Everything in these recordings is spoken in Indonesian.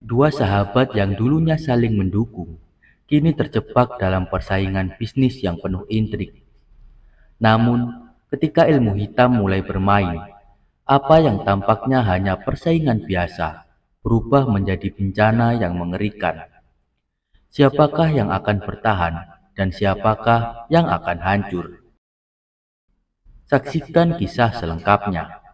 Dua sahabat yang dulunya saling mendukung, kini terjebak dalam persaingan bisnis yang penuh intrik. Namun, ketika ilmu hitam mulai bermain, apa yang tampaknya hanya persaingan biasa berubah menjadi bencana yang mengerikan. Siapakah yang akan bertahan dan siapakah yang akan hancur? Saksikan kisah selengkapnya.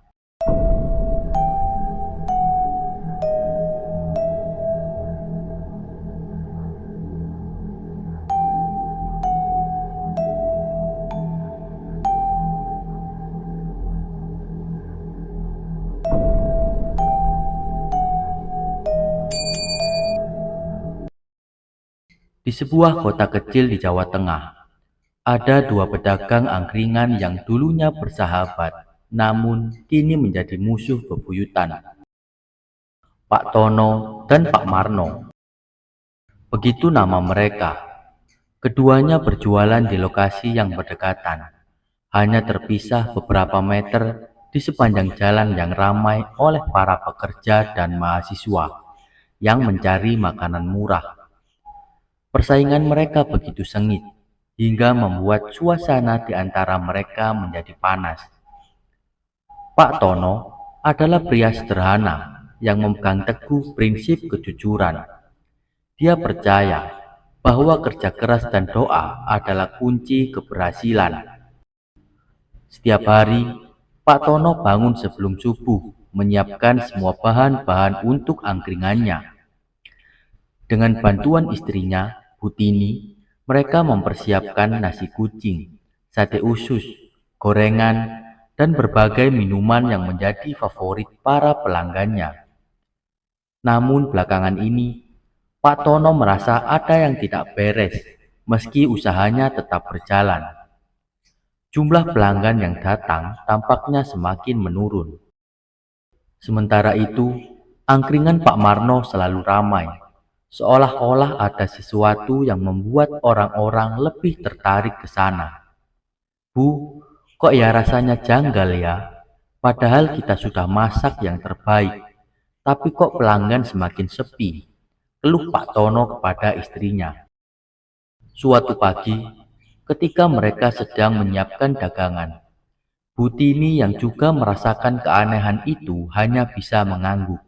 Di sebuah kota kecil di Jawa Tengah, ada dua pedagang angkringan yang dulunya bersahabat, namun kini menjadi musuh bebuyutan. Pak Tono dan Pak Marno. Begitu nama mereka. Keduanya berjualan di lokasi yang berdekatan, hanya terpisah beberapa meter di sepanjang jalan yang ramai oleh para pekerja dan mahasiswa yang mencari makanan murah. Persaingan mereka begitu sengit, hingga membuat suasana di antara mereka menjadi panas. Pak Tono adalah pria sederhana yang memegang teguh prinsip kejujuran. Dia percaya bahwa kerja keras dan doa adalah kunci keberhasilan. Setiap hari, Pak Tono bangun sebelum subuh, menyiapkan semua bahan-bahan untuk angkringannya. Dengan bantuan istrinya, Butini, mereka mempersiapkan nasi kucing, sate usus, gorengan, dan berbagai minuman yang menjadi favorit para pelanggannya. Namun belakangan ini, Pak Tono merasa ada yang tidak beres, meski usahanya tetap berjalan. Jumlah pelanggan yang datang tampaknya semakin menurun. Sementara itu, angkringan Pak Marno selalu ramai, seolah-olah ada sesuatu yang membuat orang-orang lebih tertarik ke sana. Bu, kok ya rasanya janggal ya? Padahal kita sudah masak yang terbaik, tapi kok pelanggan semakin sepi? Keluh Pak Tono kepada istrinya. Suatu pagi, ketika mereka sedang menyiapkan dagangan, Butini yang juga merasakan keanehan itu hanya bisa mengangguk.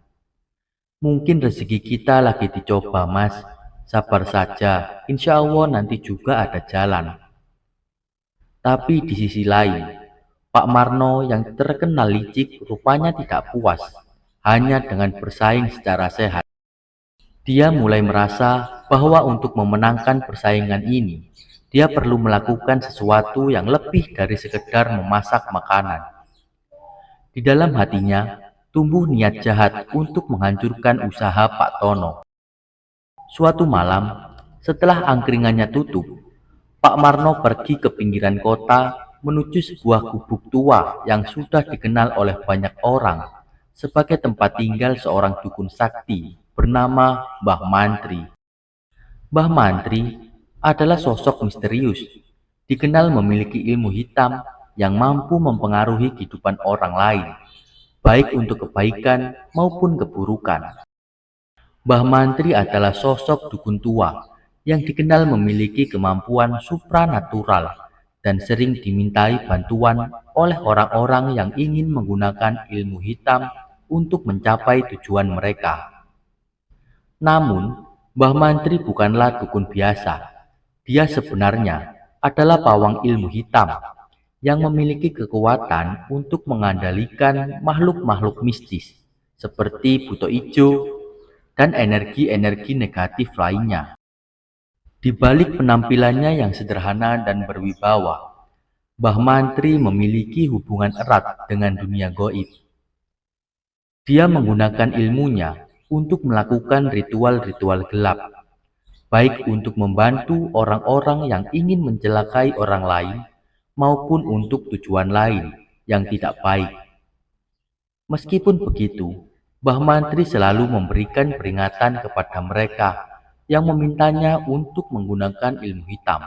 Mungkin rezeki kita lagi dicoba, Mas. Sabar saja, insya Allah nanti juga ada jalan. Tapi di sisi lain, Pak Marno yang terkenal licik rupanya tidak puas hanya dengan bersaing secara sehat. Dia mulai merasa bahwa untuk memenangkan persaingan ini, dia perlu melakukan sesuatu yang lebih dari sekedar memasak makanan. Di dalam hatinya, tumbuh niat jahat untuk menghancurkan usaha Pak Tono. Suatu malam, setelah angkringannya tutup, Pak Marno pergi ke pinggiran kota menuju sebuah gubuk tua yang sudah dikenal oleh banyak orang sebagai tempat tinggal seorang dukun sakti bernama Mbah Mantri. Mbah Mantri adalah sosok misterius, dikenal memiliki ilmu hitam yang mampu mempengaruhi kehidupan orang lain, baik untuk kebaikan maupun keburukan. Mbah Mantri adalah sosok dukun tua yang dikenal memiliki kemampuan supranatural dan sering dimintai bantuan oleh orang-orang yang ingin menggunakan ilmu hitam untuk mencapai tujuan mereka. Namun, Mbah Mantri bukanlah dukun biasa. Dia sebenarnya adalah pawang ilmu hitam yang memiliki kekuatan untuk mengendalikan makhluk-makhluk mistis seperti buto ijo dan energi-energi negatif lainnya. Di balik penampilannya yang sederhana dan berwibawa, Mbah Mantri memiliki hubungan erat dengan dunia gaib. Dia menggunakan ilmunya untuk melakukan ritual-ritual gelap, baik untuk membantu orang-orang yang ingin mencelakai orang lain maupun untuk tujuan lain yang tidak baik. Meskipun begitu, Mbah Mantri selalu memberikan peringatan kepada mereka yang memintanya untuk menggunakan ilmu hitam,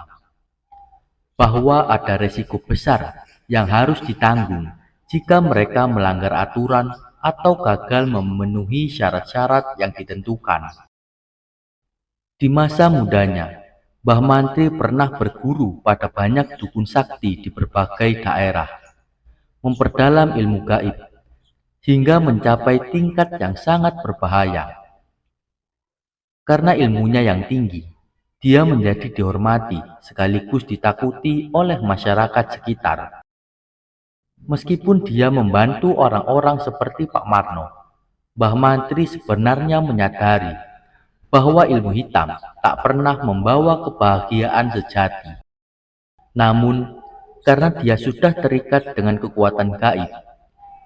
bahwa ada resiko besar yang harus ditanggung jika mereka melanggar aturan atau gagal memenuhi syarat-syarat yang ditentukan. Di masa mudanya, Mbah Mantri pernah berguru pada banyak dukun sakti di berbagai daerah, memperdalam ilmu gaib, hingga mencapai tingkat yang sangat berbahaya. Karena ilmunya yang tinggi, dia menjadi dihormati sekaligus ditakuti oleh masyarakat sekitar. Meskipun dia membantu orang-orang seperti Pak Marno, Mbah Mantri sebenarnya menyadari bahwa ilmu hitam tak pernah membawa kebahagiaan sejati. Namun, karena dia sudah terikat dengan kekuatan gaib,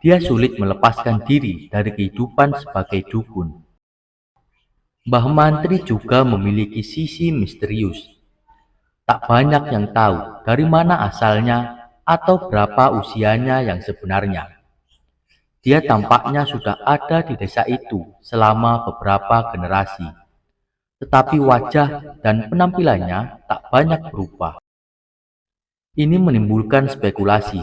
dia sulit melepaskan diri dari kehidupan sebagai dukun. Mbah Mantri juga memiliki sisi misterius. Tak banyak yang tahu dari mana asalnya atau berapa usianya yang sebenarnya. Dia tampaknya sudah ada di desa itu selama beberapa generasi, tetapi wajah dan penampilannya tak banyak berubah. Ini menimbulkan spekulasi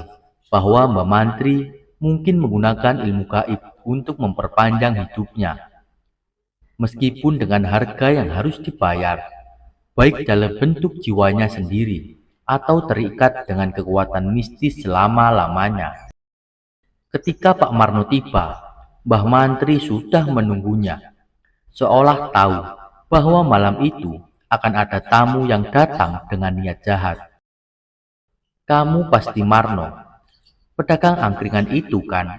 bahwa Mbah Mantri mungkin menggunakan ilmu gaib untuk memperpanjang hidupnya, meskipun dengan harga yang harus dibayar, baik dalam bentuk jiwanya sendiri atau terikat dengan kekuatan mistis selama-lamanya. Ketika Pak Marno tiba, Mbah Mantri sudah menunggunya, seolah tahu bahwa malam itu akan ada tamu yang datang dengan niat jahat. "Kamu pasti Marno, pedagang angkringan itu kan?"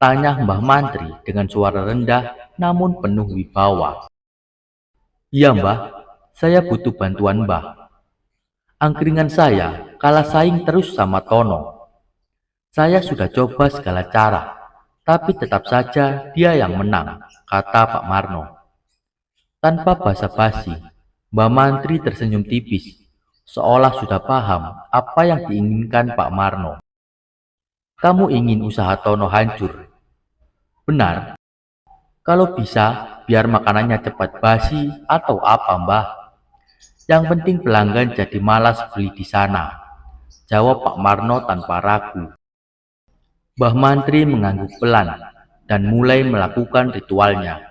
tanya Mbah Mantri dengan suara rendah namun penuh wibawa. "Iya Mbah, saya butuh bantuan Mbah. Angkringan saya kalah saing terus sama Tono. Saya sudah coba segala cara, tapi tetap saja dia yang menang," kata Pak Marno. Tanpa basa-basi, Mbah Mantri tersenyum tipis, seolah sudah paham apa yang diinginkan Pak Marno. "Kamu ingin usaha Tono hancur? Benar. Kalau bisa, biar makanannya cepat basi atau apa Mbah. Yang penting pelanggan jadi malas beli di sana," jawab Pak Marno tanpa ragu. Mbah Mantri mengangguk pelan dan mulai melakukan ritualnya.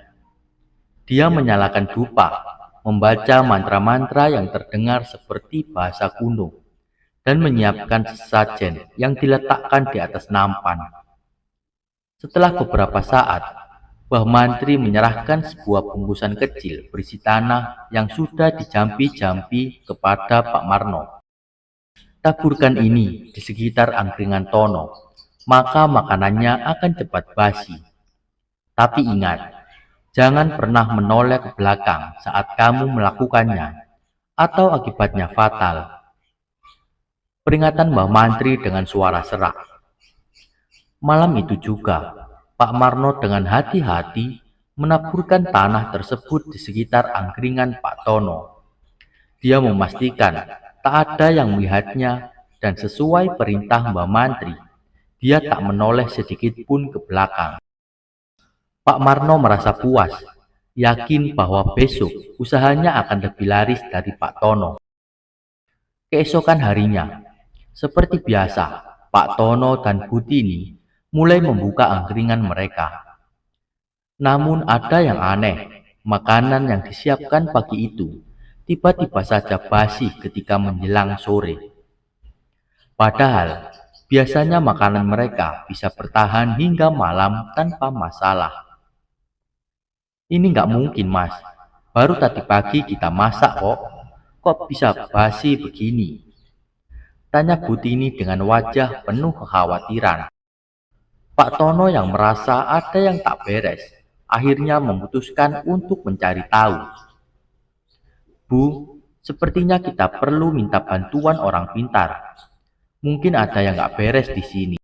Dia menyalakan dupa, membaca mantra-mantra yang terdengar seperti bahasa kuno, dan menyiapkan sesajen yang diletakkan di atas nampan. Setelah beberapa saat, Mbah Mantri menyerahkan sebuah bungkusan kecil berisi tanah yang sudah dijampi-jampi kepada Pak Marno. "Taburkan ini di sekitar angkringan Tono, maka makanannya akan cepat basi. Tapi ingat, jangan pernah menoleh ke belakang saat kamu melakukannya, atau akibatnya fatal," peringatan Mbah Mantri dengan suara serak. Malam itu juga, Pak Marno dengan hati-hati menaburkan tanah tersebut di sekitar angkringan Pak Tono. Dia memastikan tak ada yang melihatnya dan sesuai perintah Mbah Mantri, dia tak menoleh sedikit pun ke belakang. Pak Marno merasa puas, yakin bahwa besok usahanya akan lebih laris dari Pak Tono. Keesokan harinya, seperti biasa, Pak Tono dan Bu Tini mulai membuka angkringan mereka. Namun ada yang aneh, makanan yang disiapkan pagi itu tiba-tiba saja basi ketika menjelang sore. Padahal, biasanya makanan mereka bisa bertahan hingga malam tanpa masalah. "Ini nggak mungkin Mas, baru tadi pagi kita masak kok. Kok bisa basi begini?" tanya Bu Tini dengan wajah penuh kekhawatiran. Pak Tono yang merasa ada yang tak beres, akhirnya memutuskan untuk mencari tahu. "Bu, sepertinya kita perlu minta bantuan orang pintar. Mungkin ada yang nggak beres di sini."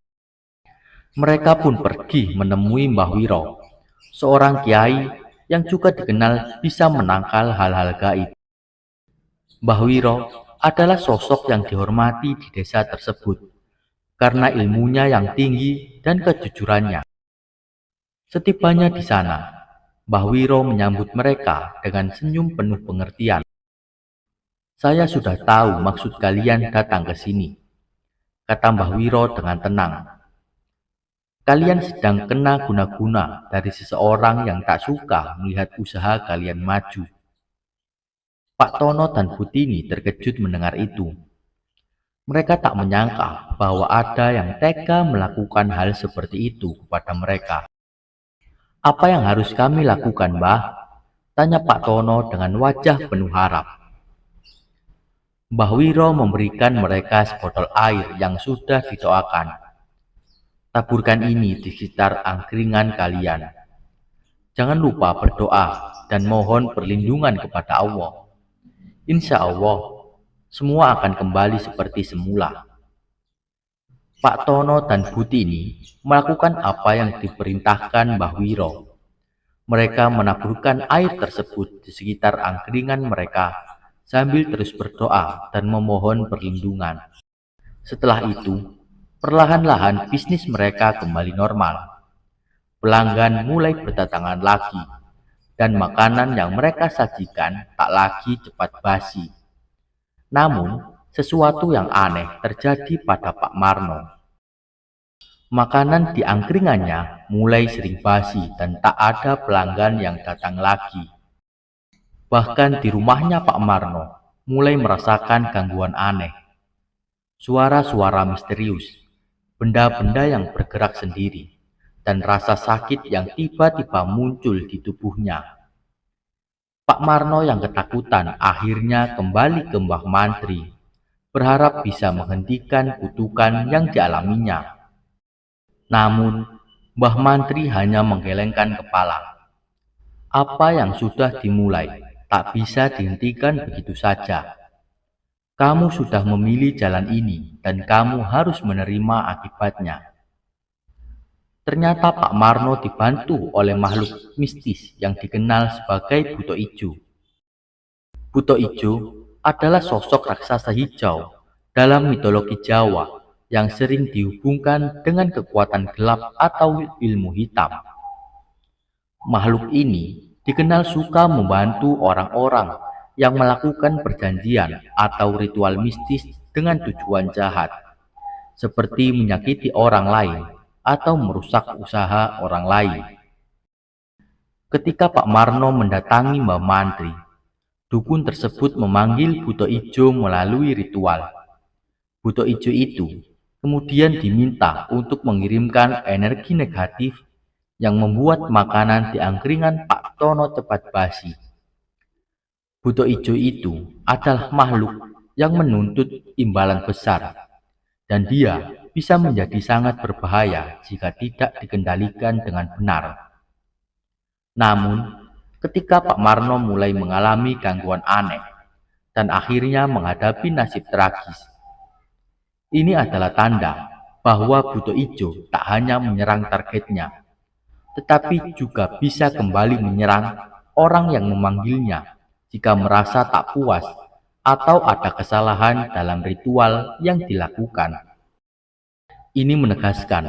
Mereka pun pergi menemui Mbah Wiro, seorang kiai yang juga dikenal bisa menangkal hal-hal gaib. Mbah Wiro adalah sosok yang dihormati di desa tersebut karena ilmunya yang tinggi dan kejujurannya. Setibanya di sana, Mbah Wiro menyambut mereka dengan senyum penuh pengertian. "Saya sudah tahu maksud kalian datang ke sini," kata Mbah Wiro dengan tenang. Kalian sedang kena guna-guna dari seseorang yang tak suka melihat usaha kalian maju. Pak Tono dan Butini terkejut mendengar itu. Mereka tak menyangka bahwa ada yang tega melakukan hal seperti itu kepada mereka. "Apa yang harus kami lakukan, Mbah?" tanya Pak Tono dengan wajah penuh harap. Mbah Wiro memberikan mereka sebotol air yang sudah didoakan. "Taburkan ini di sekitar angkringan kalian. Jangan lupa berdoa dan mohon perlindungan kepada Allah. Insya Allah, semua akan kembali seperti semula." Pak Tono dan Butini melakukan apa yang diperintahkan Mbah Wiro. Mereka menaburkan air tersebut di sekitar angkringan mereka sambil terus berdoa dan memohon perlindungan. Setelah itu, perlahan-lahan bisnis mereka kembali normal. Pelanggan mulai berdatangan lagi, dan makanan yang mereka sajikan tak lagi cepat basi. Namun, sesuatu yang aneh terjadi pada Pak Marno. Makanan di angkringannya mulai sering basi dan tak ada pelanggan yang datang lagi. Bahkan di rumahnya Pak Marno mulai merasakan gangguan aneh. Suara-suara misterius, benda-benda yang bergerak sendiri, dan rasa sakit yang tiba-tiba muncul di tubuhnya. Pak Marno yang ketakutan akhirnya kembali ke Mbah Mantri, berharap bisa menghentikan kutukan yang dialaminya. Namun, Mbah Mantri hanya menggelengkan kepala. "Apa yang sudah dimulai tak bisa dihentikan begitu saja. Kamu sudah memilih jalan ini dan kamu harus menerima akibatnya." Ternyata Pak Marno dibantu oleh makhluk mistis yang dikenal sebagai Buto Ijo. Buto Ijo adalah sosok raksasa hijau dalam mitologi Jawa yang sering dihubungkan dengan kekuatan gelap atau ilmu hitam. Makhluk ini dikenal suka membantu orang-orang yang melakukan perjanjian atau ritual mistis dengan tujuan jahat, seperti menyakiti orang lain atau merusak usaha orang lain. Ketika Pak Marno mendatangi Mbah Mantri, dukun tersebut memanggil Buto Ijo melalui ritual. Buto Ijo itu kemudian diminta untuk mengirimkan energi negatif yang membuat makanan di angkringan Pak Tono cepat basi. Buto Ijo itu adalah makhluk yang menuntut imbalan besar, dan dia bisa menjadi sangat berbahaya jika tidak dikendalikan dengan benar. Namun, ketika Pak Marno mulai mengalami gangguan aneh dan akhirnya menghadapi nasib tragis, ini adalah tanda bahwa Buto Ijo tak hanya menyerang targetnya, tetapi juga bisa kembali menyerang orang yang memanggilnya jika merasa tak puas atau ada kesalahan dalam ritual yang dilakukan. Ini menegaskan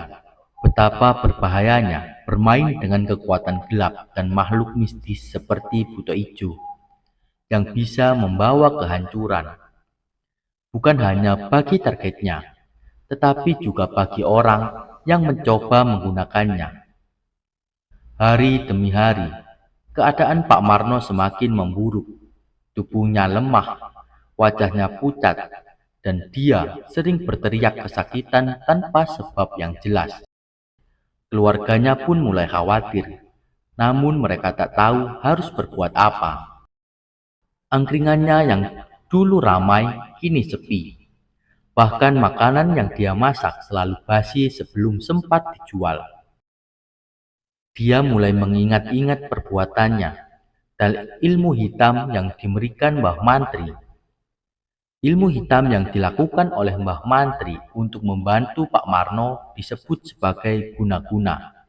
betapa berbahayanya bermain dengan kekuatan gelap dan makhluk mistis seperti Buto Ijo yang bisa membawa kehancuran, bukan hanya bagi targetnya, tetapi juga bagi orang yang mencoba menggunakannya. Hari demi hari, keadaan Pak Marno semakin memburuk. Tubuhnya lemah, wajahnya pucat, dan dia sering berteriak kesakitan tanpa sebab yang jelas. Keluarganya pun mulai khawatir, namun mereka tak tahu harus berbuat apa. Angkringannya yang dulu ramai kini sepi. Bahkan makanan yang dia masak selalu basi sebelum sempat dijual. Dia mulai mengingat-ingat perbuatannya dan ilmu hitam yang diberikan Mbah Mantri. Ilmu hitam yang dilakukan oleh Mbah Mantri untuk membantu Pak Marno disebut sebagai guna-guna.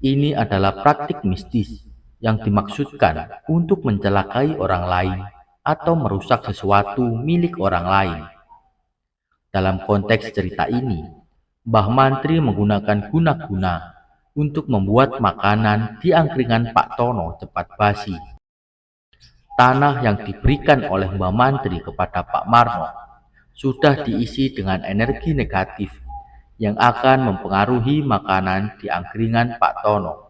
Ini adalah praktik mistis yang dimaksudkan untuk mencelakai orang lain atau merusak sesuatu milik orang lain. Dalam konteks cerita ini, Mbah Mantri menggunakan guna-guna untuk membuat makanan di angkringan Pak Tono cepat basi. Tanah yang diberikan oleh Mbah Mantri kepada Pak Marno sudah diisi dengan energi negatif yang akan mempengaruhi makanan di angkringan Pak Tono,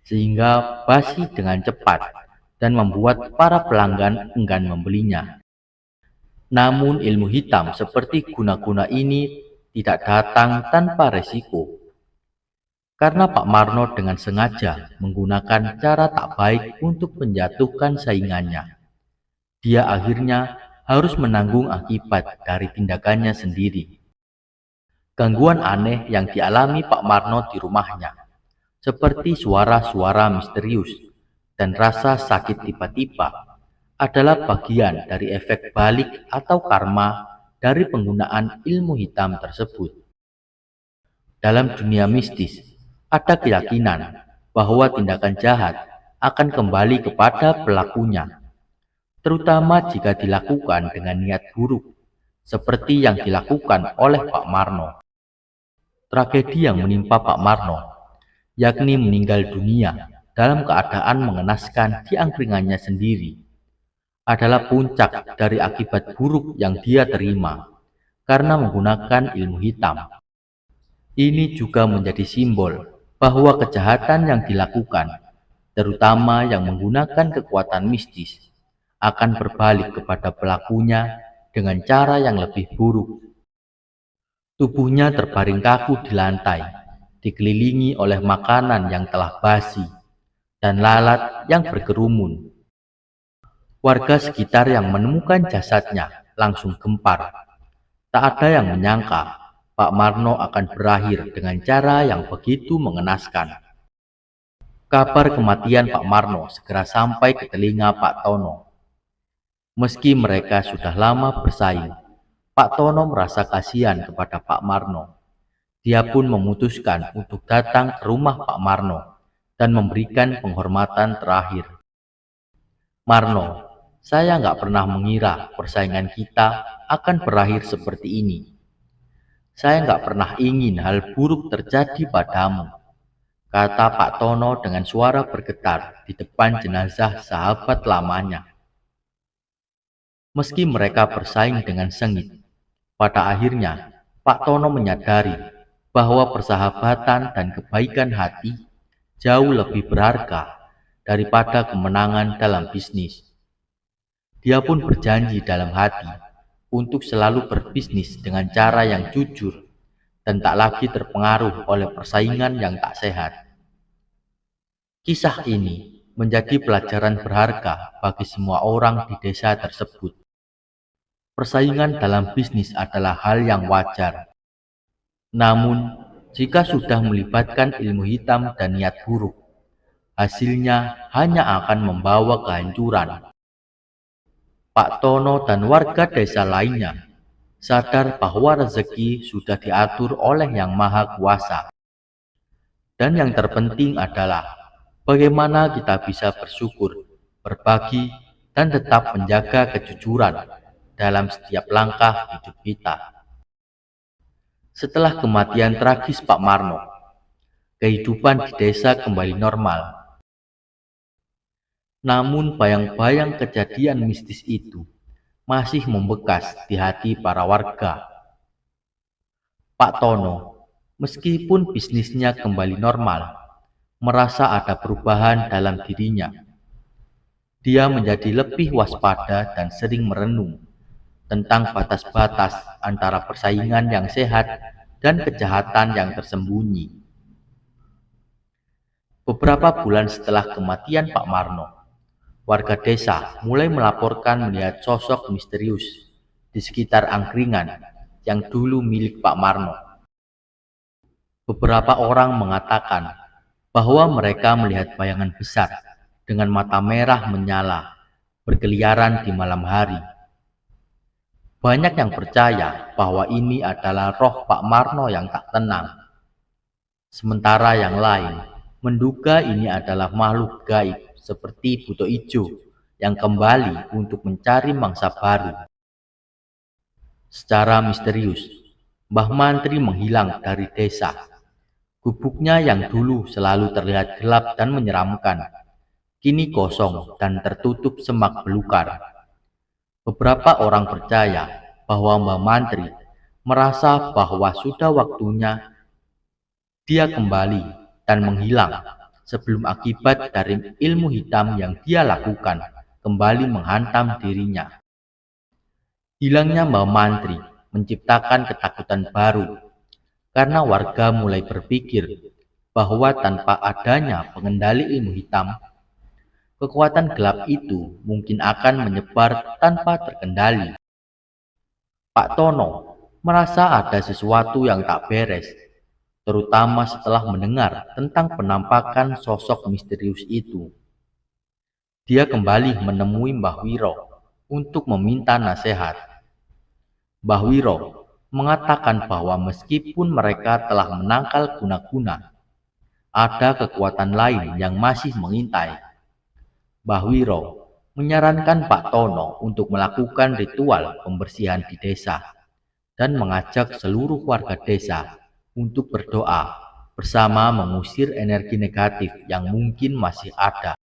sehingga basi dengan cepat dan membuat para pelanggan enggan membelinya. Namun ilmu hitam seperti guna-guna ini tidak datang tanpa resiko. Karena Pak Marno dengan sengaja menggunakan cara tak baik untuk menjatuhkan saingannya, dia akhirnya harus menanggung akibat dari tindakannya sendiri. Gangguan aneh yang dialami Pak Marno di rumahnya, seperti suara-suara misterius dan rasa sakit tiba-tiba, adalah bagian dari efek balik atau karma dari penggunaan ilmu hitam tersebut. Dalam dunia mistis, ada keyakinan bahwa tindakan jahat akan kembali kepada pelakunya, terutama jika dilakukan dengan niat buruk, seperti yang dilakukan oleh Pak Marno. Tragedi yang menimpa Pak Marno, yakni meninggal dunia dalam keadaan mengenaskan di angkringannya sendiri, adalah puncak dari akibat buruk yang dia terima karena menggunakan ilmu hitam. Ini juga menjadi simbol bahwa kejahatan yang dilakukan, terutama yang menggunakan kekuatan mistis, akan berbalik kepada pelakunya dengan cara yang lebih buruk. Tubuhnya terbaring kaku di lantai, dikelilingi oleh makanan yang telah basi dan lalat yang berkerumun. Warga sekitar yang menemukan jasadnya langsung gempar. Tak ada yang menyangka Pak Marno akan berakhir dengan cara yang begitu mengenaskan. Kabar kematian Pak Marno segera sampai ke telinga Pak Tono. Meski mereka sudah lama bersaing, Pak Tono merasa kasihan kepada Pak Marno. Dia pun memutuskan untuk datang ke rumah Pak Marno dan memberikan penghormatan terakhir. "Marno, saya nggak pernah mengira persaingan kita akan berakhir seperti ini. Saya nggak pernah ingin hal buruk terjadi padamu," kata Pak Tono dengan suara bergetar di depan jenazah sahabat lamanya. Meski mereka bersaing dengan sengit, pada akhirnya Pak Tono menyadari bahwa persahabatan dan kebaikan hati jauh lebih berharga daripada kemenangan dalam bisnis. Dia pun berjanji dalam hati untuk selalu berbisnis dengan cara yang jujur dan tak lagi terpengaruh oleh persaingan yang tak sehat. Kisah ini menjadi pelajaran berharga bagi semua orang di desa tersebut. Persaingan dalam bisnis adalah hal yang wajar. Namun, jika sudah melibatkan ilmu hitam dan niat buruk, hasilnya hanya akan membawa kehancuran. Pak Tono dan warga desa lainnya sadar bahwa rezeki sudah diatur oleh Yang Maha Kuasa. Dan yang terpenting adalah bagaimana kita bisa bersyukur, berbagi, dan tetap menjaga kejujuran dalam setiap langkah hidup kita. Setelah kematian tragis Pak Marno, kehidupan di desa kembali normal. Namun bayang-bayang kejadian mistis itu masih membekas di hati para warga. Pak Tono, meskipun bisnisnya kembali normal, merasa ada perubahan dalam dirinya. Dia menjadi lebih waspada dan sering merenung tentang batas-batas antara persaingan yang sehat dan kejahatan yang tersembunyi. Beberapa bulan setelah kematian Pak Marno, warga desa mulai melaporkan melihat sosok misterius di sekitar angkringan yang dulu milik Pak Marno. Beberapa orang mengatakan bahwa mereka melihat bayangan besar dengan mata merah menyala berkeliaran di malam hari. Banyak yang percaya bahwa ini adalah roh Pak Marno yang tak tenang. Sementara yang lain menduga ini adalah makhluk gaib seperti buto ijo yang kembali untuk mencari mangsa baru. Secara misterius, Mbah Mantri menghilang dari desa. Gubuknya yang dulu selalu terlihat gelap dan menyeramkan, kini kosong dan tertutup semak belukar. Beberapa orang percaya bahwa Mbah Mantri merasa bahwa sudah waktunya dia kembali dan menghilang sebelum akibat dari ilmu hitam yang dia lakukan kembali menghantam dirinya. Hilangnya Mbah Mantri menciptakan ketakutan baru karena warga mulai berpikir bahwa tanpa adanya pengendali ilmu hitam, kekuatan gelap itu mungkin akan menyebar tanpa terkendali. Pak Tono merasa ada sesuatu yang tak beres, terutama setelah mendengar tentang penampakan sosok misterius itu. Dia kembali menemui Mbah Wiro untuk meminta nasihat. Mbah Wiro mengatakan bahwa meskipun mereka telah menangkal guna-guna, ada kekuatan lain yang masih mengintai. Mbah Wiro menyarankan Pak Tono untuk melakukan ritual pembersihan di desa dan mengajak seluruh warga desa untuk berdoa bersama mengusir energi negatif yang mungkin masih ada.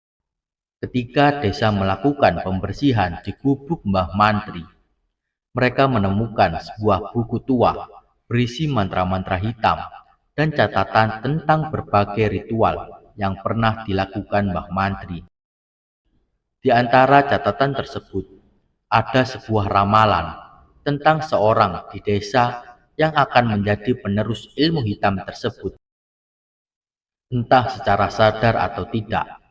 Ketika desa melakukan pembersihan di gubuk Mbah Mantri, mereka menemukan sebuah buku tua berisi mantra-mantra hitam dan catatan tentang berbagai ritual yang pernah dilakukan Mbah Mantri. Di antara catatan tersebut, ada sebuah ramalan tentang seorang di desa yang akan menjadi penerus ilmu hitam tersebut. Entah secara sadar atau tidak,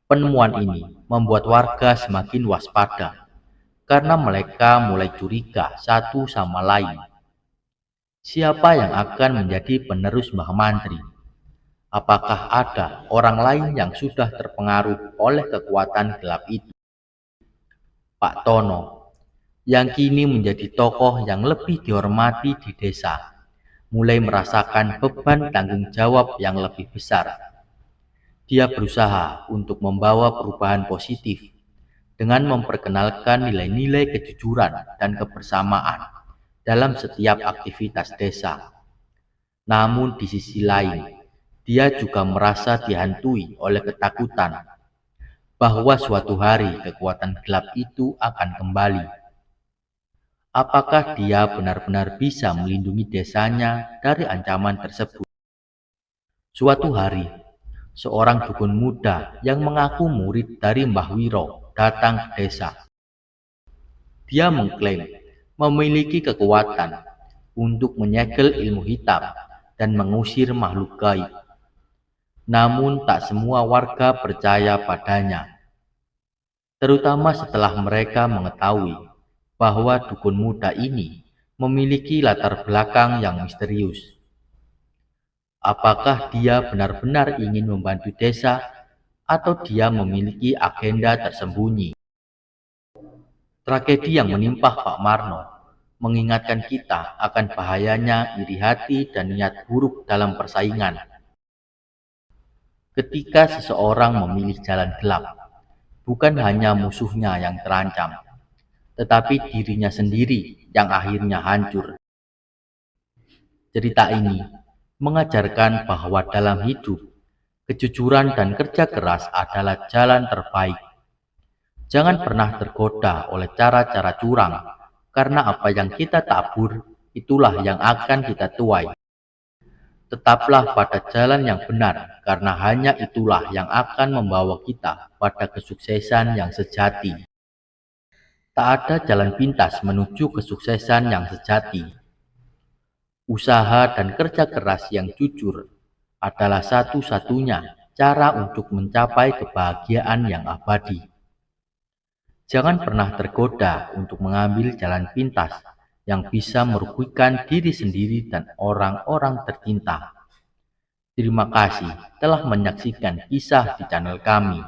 penemuan ini membuat warga semakin waspada karena mereka mulai curiga satu sama lain. Siapa yang akan menjadi penerus Mbah Mantri? Apakah ada orang lain yang sudah terpengaruh oleh kekuatan gelap itu? Pak Tono, yang kini menjadi tokoh yang lebih dihormati di desa, mulai merasakan beban tanggung jawab yang lebih besar. Dia berusaha untuk membawa perubahan positif dengan memperkenalkan nilai-nilai kejujuran dan kebersamaan dalam setiap aktivitas desa. Namun di sisi lain, dia juga merasa dihantui oleh ketakutan bahwa suatu hari kekuatan gelap itu akan kembali. Apakah dia benar-benar bisa melindungi desanya dari ancaman tersebut? Suatu hari, seorang dukun muda yang mengaku murid dari Mbah Wiro datang ke desa. Dia mengklaim memiliki kekuatan untuk menyegel ilmu hitam dan mengusir makhluk gaib. Namun tak semua warga percaya padanya, terutama setelah mereka mengetahui bahwa dukun muda ini memiliki latar belakang yang misterius. Apakah dia benar-benar ingin membantu desa atau dia memiliki agenda tersembunyi? Tragedi yang menimpa Pak Marno mengingatkan kita akan bahayanya iri hati dan niat buruk dalam persaingan. Ketika seseorang memilih jalan gelap, bukan hanya musuhnya yang terancam, tetapi dirinya sendiri yang akhirnya hancur. Cerita ini mengajarkan bahwa dalam hidup, kejujuran dan kerja keras adalah jalan terbaik. Jangan pernah tergoda oleh cara-cara curang, karena apa yang kita tabur, itulah yang akan kita tuai. Tetaplah pada jalan yang benar, karena hanya itulah yang akan membawa kita pada kesuksesan yang sejati. Tak ada jalan pintas menuju kesuksesan yang sejati. Usaha dan kerja keras yang jujur adalah satu-satunya cara untuk mencapai kebahagiaan yang abadi. Jangan pernah tergoda untuk mengambil jalan pintas yang bisa merugikan diri sendiri dan orang-orang tercinta. Terima kasih telah menyaksikan kisah di channel kami.